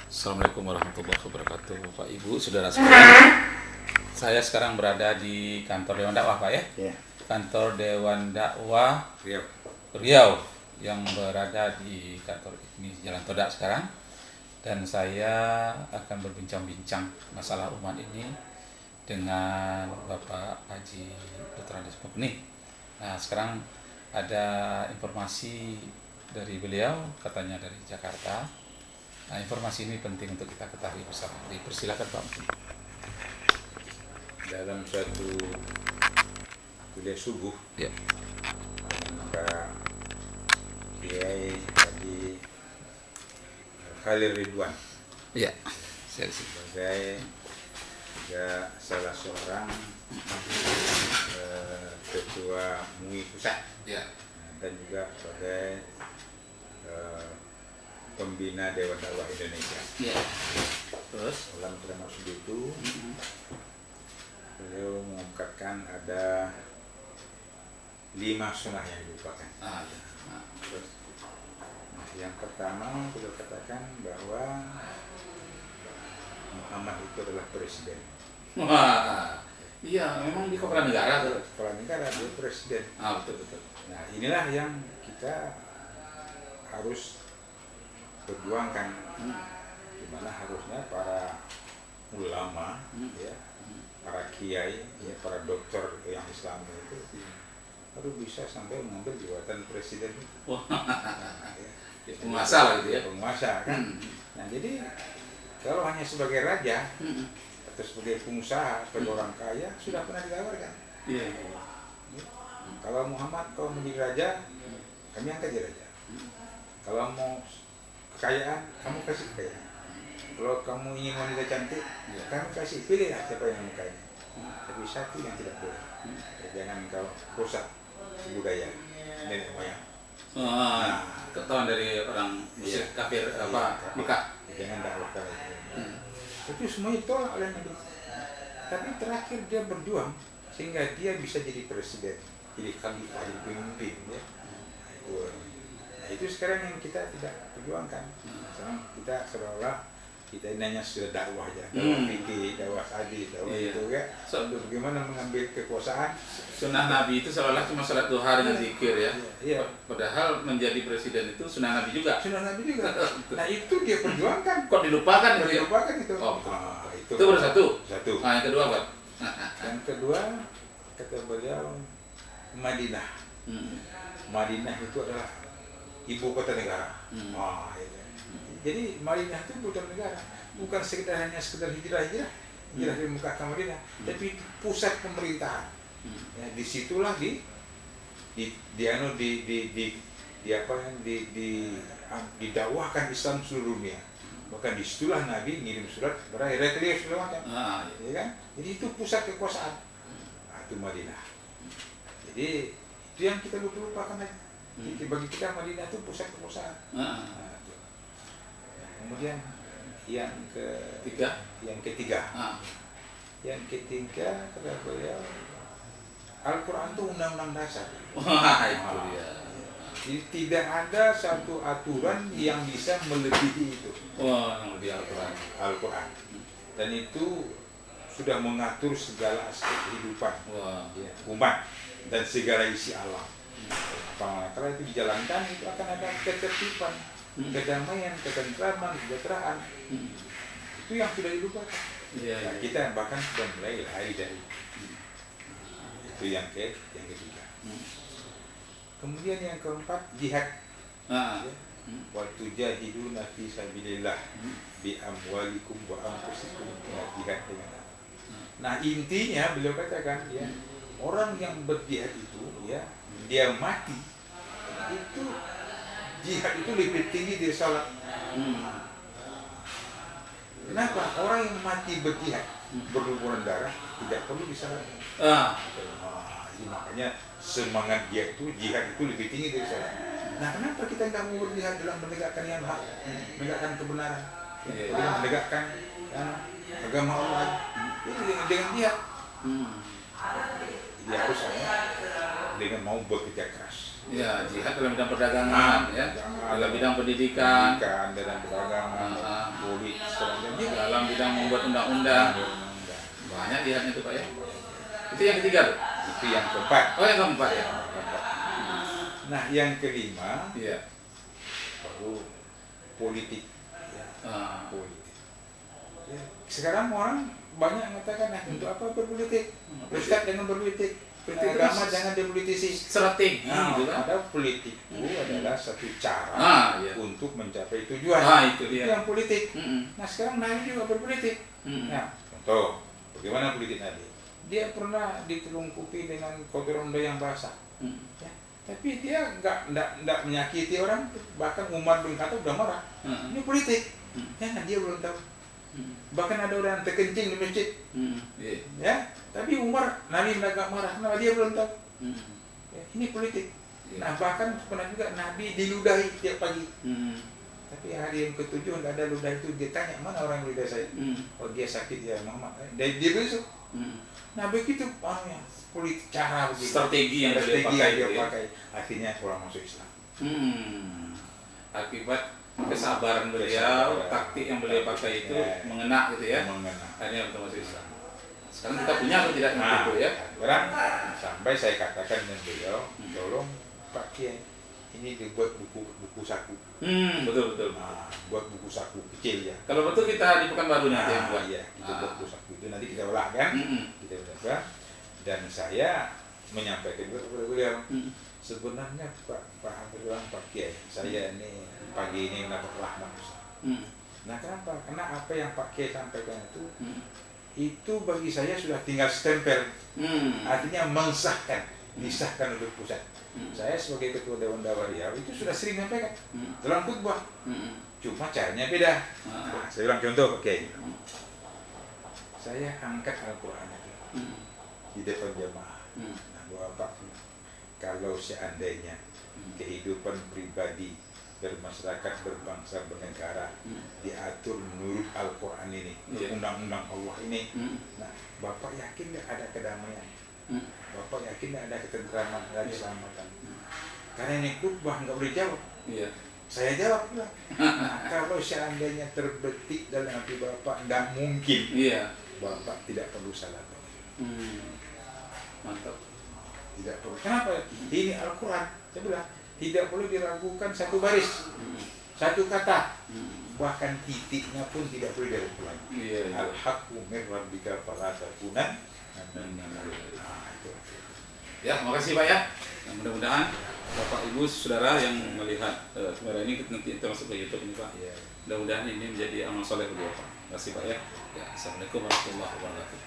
Assalamualaikum warahmatullahi wabarakatuh, Pak Ibu, saudara sekalian. Saya sekarang berada di kantor Dewan Dakwah, Pak ya? Ya. Kantor Dewan Dakwah Riau. Riau yang berada di kantor ini Jalan Todak sekarang. Dan saya akan berbincang-bincang masalah umat ini dengan Bapak Haji Putra Desmogni. Nah, sekarang ada informasi dari beliau, katanya dari Jakarta. Nah, informasi ini penting untuk kita ketahui bersama. Dipersilakan Pak. Dalam suatu kuliah subuh, Ya. maka Kiai Haji Khalil Ridwan Iya. Saya di sini. sebagai juga salah seorang ketua MUI pusat Ya. dan juga sebagai pembina Dewan Dakwah Indonesia. Ya. Terus? Dalam termasuk itu, beliau mengungkapkan ada 5 sunnah yang dilupakan. Ah, ya. Nah, Terus, yang pertama beliau katakan bahwa Muhammad itu adalah presiden. wah, iya, memang di kepala negara tuh. Kepala negara dia presiden. Ah, betul betul. Nah, inilah yang kita harus perjuangkan, di mana harusnya para ulama, ya, para kiai, ya, para dokter yang Islam itu harus bisa sampai mengambil jabatan presiden. Wah, Nah, ya. penguasa lah gitu ya. Penguasa kan. Nah, jadi kalau hanya sebagai raja atau sebagai pengusaha, sebagai orang kaya sudah pernah ditawarkan. Iya. Kalau Muhammad kau menjadi raja, kami angkat jadi raja. Kalau mau kekayaan, kamu kasih kekayaan. Kalau kamu ingin wanita cantik, kami kasih, pilihlah siapa yang mau kaya. Tapi satu yang tidak boleh, jangan kau rusak budaya nenek moyang. Wah, ketahuan dari orang musyrik kafir apa Mekah. Jangan dakwah kaya. Itu semuanya ditolak oleh Nabi. Tapi terakhir dia berjuang sehingga dia bisa jadi presiden, jadi khalifah, jadi pemimpin. Ya. Nah, itu sekarang yang kita tidak perjuangkan. Sekarang kita seolah-olah kita ini hanya sudah dakwah aja, dakwah fikih, dakwah hadis, dakwah itu ya. Untuk bagaimana mengambil kekuasaan. Sunnah Nabi itu seolah cuma salat duha dengan zikir ya. Iya. Padahal menjadi presiden itu sunnah Nabi juga. Sunnah Nabi juga. Nah, itu dia perjuangkan. Kok dilupakan Kalau gitu ya? dilupakan itu. Oh, betul. Itu Itu baru satu. Satu. Nah, yang kedua Pak. Yang kedua, kata beliau, Madinah. Madinah itu adalah ibu kota negara. Wah, itu. Jadi Madinah itu ibu kota negara, bukan sekedar hijrah dari Mekah ke Madinah, tapi pusat pemerintahan. Ya, disitulah didakwahkan Islam seluruh dunia. Bahkan disitulah Nabi ngirim surat berakhir segala macam. Ya kan? Jadi itu pusat kekuasaan. Nah, itu Madinah. Jadi itu yang kita lupakan aja. Jadi bagi kita Madinah itu pusat kekuasaan. Nah, itu. Nah, kemudian yang ketiga. Yang ketiga kata beliau, Al-Quran itu undang-undang dasar. Wah, itu dia. Jadi tidak ada satu aturan yang bisa melebihi itu. Wah, yang lebih Al-Quran. Dan itu sudah mengatur segala aspek kehidupan umat dan segala isi alam. Kalau itu dijalankan, itu akan ada ketertiban, kedamaian, ketentraman, kesejahteraan. Itu yang sudah dilupakan. Nah, kita bahkan sudah mulai lari dari itu yang ketiga. Kemudian yang keempat, jihad. Wa tujahiduna fi sabilillah bi amwalikum wa anfusikum. Jihad dengan. Nah, intinya beliau katakan ya, orang yang berjihad itu ya, dia mati itu jihad itu lebih tinggi dari salat. Kenapa? Orang yang mati berjihad berlumuran darah tidak perlu disalatkan. Makanya semangat dia itu jihad itu lebih tinggi dari salat. Nah, kenapa kita nggak mau berjihad dalam menegakkan yang hak, menegakkan kebenaran, menegakkan agama Allah? Itu dengan jihad. Dia harus dengan mau bekerja keras. Ya, jihad dalam bidang perdagangan, ya, dalam bidang pendidikan, dalam perdagangan, politik, dalam bidang membuat undang-undang. Banyak lihatnya tuh Pak ya. Itu yang ketiga tuh. Itu yang keempat. Oh yang keempat ya. Nah yang kelima, Iya. baru politik. Ya, Ah. politik. Ya, sekarang orang banyak mengatakan, nah untuk apa berpolitik? Ustaz jangan berpolitik. Politik Agama itu jangan dipolitisi. strategi gitu kan. Ada politik itu adalah satu cara Iya. untuk mencapai tujuan. Itu dia. Itu yang politik. Mm-mm. Nah sekarang Nabi juga berpolitik. Mm-mm. Nah, contoh, bagaimana politik Nabi? Dia pernah ditelungkupi dengan kotoran yang basah. Mm. Ya, tapi dia nggak menyakiti orang, bahkan Umar bin Khattab udah marah. Ini politik. Jangan, dia belum tahu. Bahkan ada orang terkencing di masjid. Iya. Ya, tapi Umar, Nabi nggak marah, kenapa dia belum tahu? Ya, ini politik. Nah bahkan pernah juga Nabi diludahi tiap pagi. Tapi hari yang ketujuh nggak ada ludah itu, dia tanya mana orang ludah saya? Oh dia sakit ya Muhammad. Dia besok. Nah begitu politik cara begitu. Strategi yang dia pakai. Akhirnya orang masuk Islam. Akibat kesabaran beliau, taktik yang beliau pakai itu mengena gitu ya. Akhirnya untuk masuk Islam. Sekarang kita punya atau tidak itu ya? Sekarang sampai saya katakan dengan beliau, tolong Pak Kiai, ini dibuat buku saku. Betul. Nah, buat buku saku kecil ya. Kalau betul kita di Pekanbaru nanti yang buat. Iya, kita buat buku saku itu nanti kita olah kan, kita olah. Dan saya menyampaikan kepada beliau, sebenarnya Pak Abdullah, Pak Kiai, saya ini pagi ini mendapat rahmat Ustaz. Nah kenapa? Karena apa yang Pak Kiai sampaikan itu bagi saya sudah tinggal stempel, artinya mensahkan, disahkan oleh pusat. Saya sebagai ketua Dewan Dakwah Riau itu sudah sering menyampaikan dalam khutbah, cuma caranya beda. Saya bilang contoh, oke, saya angkat Al-Quran itu di depan jamaah. Nah, Bapak, kalau seandainya kehidupan pribadi bermasyarakat, berbangsa, bernegara diatur menurut Al-Quran ini, undang-undang Allah ini, nah Bapak yakin nggak ada kedamaian? Bapak yakin nggak ada ketentraman dan keselamatan? Karena ini khutbah nggak boleh jawab. Saya jawab lah. Nah, kalau seandainya terbetik dalam hati Bapak, nggak mungkin. Bapak tidak perlu salat. Mantap. Tidak perlu. Kenapa? Ini Al-Quran. Saya bilang tidak boleh diragukan satu baris, satu kata, bahkan titiknya pun tidak boleh diragukan. Al-haqqu min rabbika fala takunan. Ya, makasih Pak ya. Mudah-mudahan Bapak Ibu Saudara yang melihat kamera ini nanti kita masuk ke YouTube ini Pak. Mudah-mudahan ini menjadi amal soleh bagi Bapak. Terima kasih Pak ya. Assalamualaikum warahmatullahi wabarakatuh.